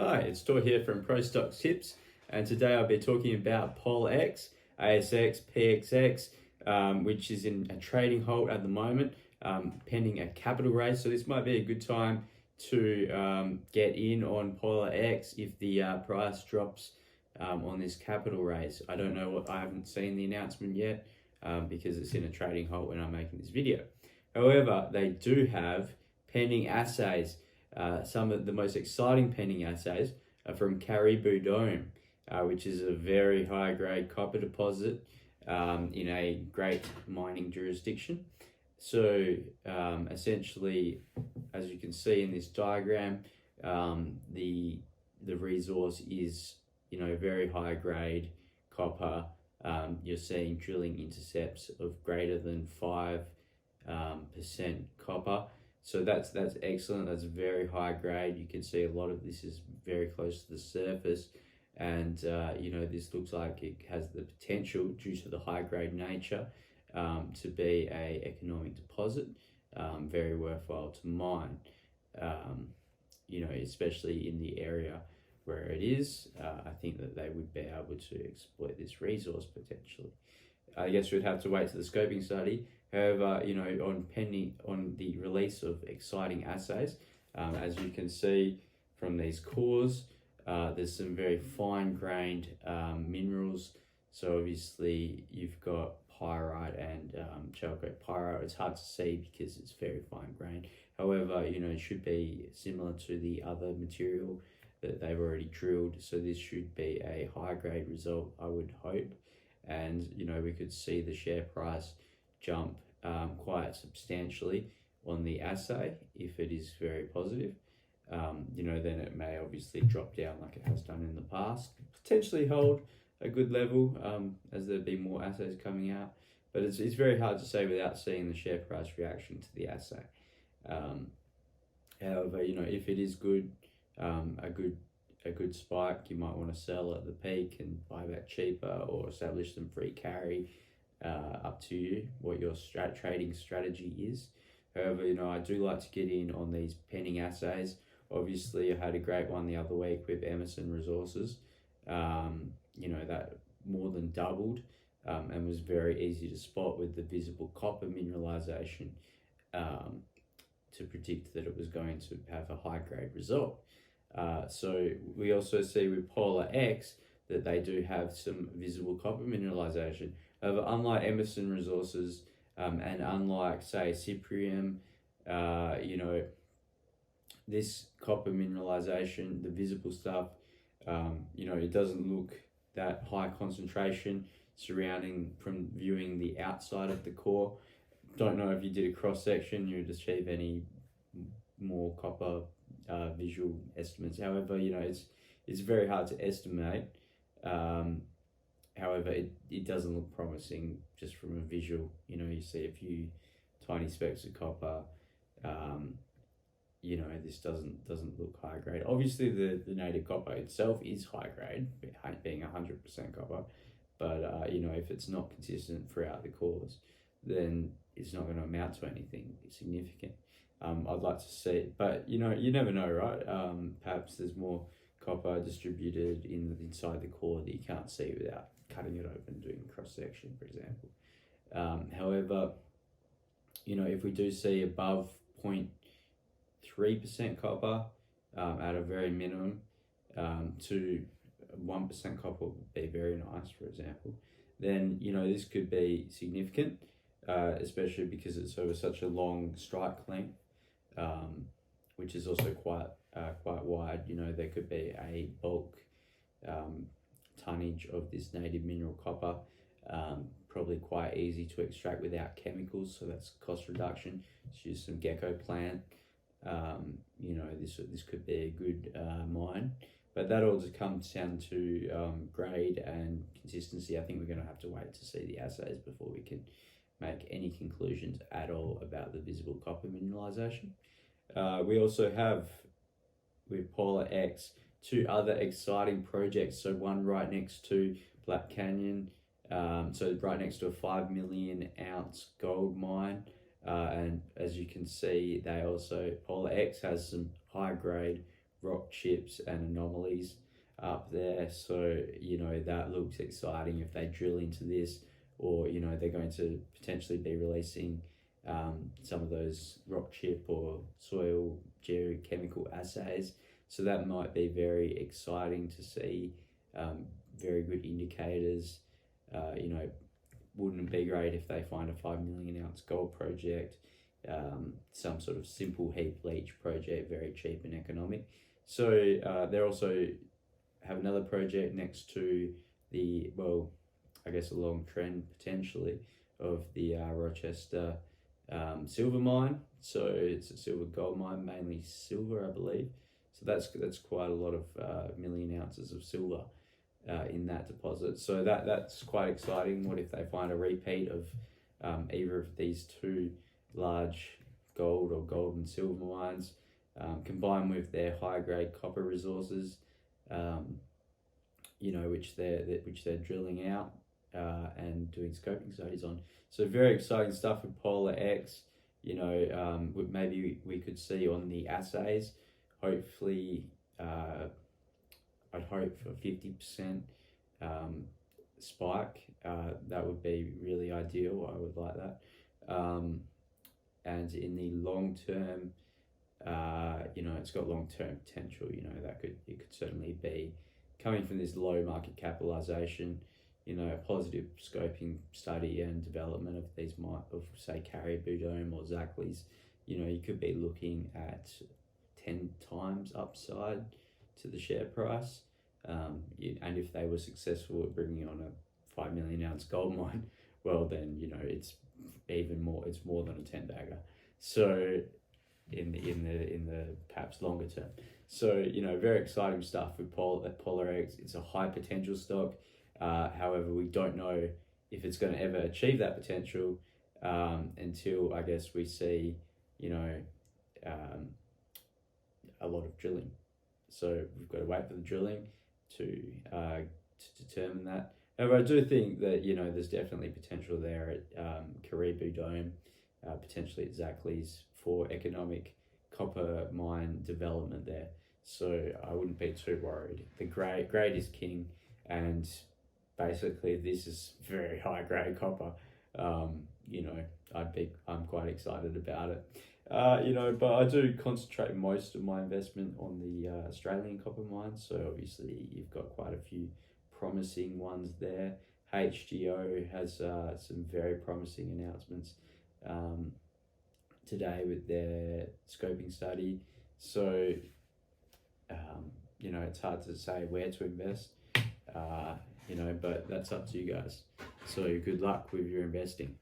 Hi, it's Tor here from Pro Stocks Tips, and today I'll be talking about Polarx, ASX, PXX, which is in a trading halt at the moment, pending a capital raise. So this might be a good time to get in on Polarx if the price drops on this capital raise. I don't know I haven't seen the announcement yet because it's in a trading halt when I'm making this video. However, they do have pending assays. Some of the most exciting pending assays are from Caribou Dome, which is a very high grade copper deposit in a great mining jurisdiction. So essentially, as you can see in this diagram, the resource is very high grade copper. You're seeing drilling intercepts of greater than 5% copper. So that's excellent. That's very high grade. You can see a lot of this is very close to the surface, and this looks like it has the potential, due to the high grade nature, to be a economic deposit, very worthwhile to mine. Especially in the area where it is, I think that they would be able to exploit this resource potentially. I guess we'd have to wait to the scoping study. However, on the release of exciting assays, as you can see from these cores, there's some very fine-grained minerals. So obviously you've got pyrite and chalcocite. Pyrite, it's hard to see because it's very fine-grained. However, it should be similar to the other material that they've already drilled. So this should be a high-grade result, I would hope. And we could see the share price jump quite substantially on the assay if it is very positive. Then it may obviously drop down like it has done in the past, potentially hold a good level as there be more assays coming out. But it's very hard to say without seeing the share price reaction to the assay. However, if it is good, a good spike, you might want to sell at the peak and buy back cheaper, or establish some free carry. Up to you what your trading strategy is. However, I do like to get in on these pending assays. Obviously, I had a great one the other week with Emerson Resources. That more than doubled and was very easy to spot with the visible copper mineralization to predict that it was going to have a high grade result. So we also see with Polarx that they do have some visible copper mineralization. However, unlike Emerson Resources and unlike, say, Cyprium, this copper mineralization, the visible stuff, it doesn't look that high concentration surrounding from viewing the outside of the core. Don't know if you did a cross section, you'd achieve any more copper visual estimates. However, it's very hard to estimate. However, it doesn't look promising just from a visual. You see a few tiny specks of copper. This doesn't look high grade. Obviously, the native copper itself is high grade, being 100% copper. But if it's not consistent throughout the cores, then it's not going to amount to anything significant. I'd like to see it, but you never know, right? Perhaps there's more copper distributed inside the core that you can't see without cutting it open and doing cross section, for example. However, if we do see above 0.3% copper at a very minimum, to 1% copper would be very nice, for example, then this could be significant, especially because it's over such a long strike length, which is also quite wide. There could be a bulk tonnage of this native mineral copper, probably quite easy to extract without chemicals, so that's cost reduction. Just use some gecko plant. This could be a good mine, but that all just comes down to grade and consistency. I think we're going to have to wait to see the assays before we can make any conclusions at all about the visible copper mineralization. We also have, with Polarx, two other exciting projects. So one right next to Black Canyon, so right next to a 5 million ounce gold mine, and as you can see, Polarx has some high grade rock chips and anomalies up there. So, that looks exciting if they drill into this, or, they're going to potentially be releasing some of those rock chip or soil geochemical assays. So that might be very exciting to see. Very good indicators. Wouldn't it be great if they find a 5 million ounce gold project, some sort of simple heap leach project, very cheap and economic. So they also have another project next to the, I guess a long trend potentially of the Rochester silver mine. So it's a silver gold mine, mainly silver, I believe. So that's quite a lot of million ounces of silver in that deposit. So that's quite exciting. What if they find a repeat of either of these two large gold or gold and silver mines, combined with their high grade copper resources, which they're drilling out and doing scoping studies on. So very exciting stuff with Polarx. Maybe we could see on the assays, hopefully, I'd hope for 50% spike. That would be really ideal. I would like that. And in the long term, it's got long term potential. It could certainly be coming from this low market capitalization. A positive scoping study and development of these say Caribou Dome or Zackley's. You could be looking at 10 times upside to the share price, and if they were successful at bringing on a 5 million ounce gold mine, well then it's even more. It's more than a 10 bagger. So in the perhaps longer term. So very exciting stuff with Polarx. It's a high potential stock. However, we don't know if it's going to ever achieve that potential until I guess we see a lot of drilling. So we've got to wait for the drilling to determine that. However, I do think that there's definitely potential there at Caribou Dome, potentially at Zackley's for economic copper mine development there. So I wouldn't be too worried. The grade is king, and basically this is very high grade copper. I'm quite excited about it. But I do concentrate most of my investment on the Australian copper mines. So obviously you've got quite a few promising ones there. HGO has some very promising announcements today with their scoping study. So it's hard to say where to invest, but that's up to you guys. So good luck with your investing.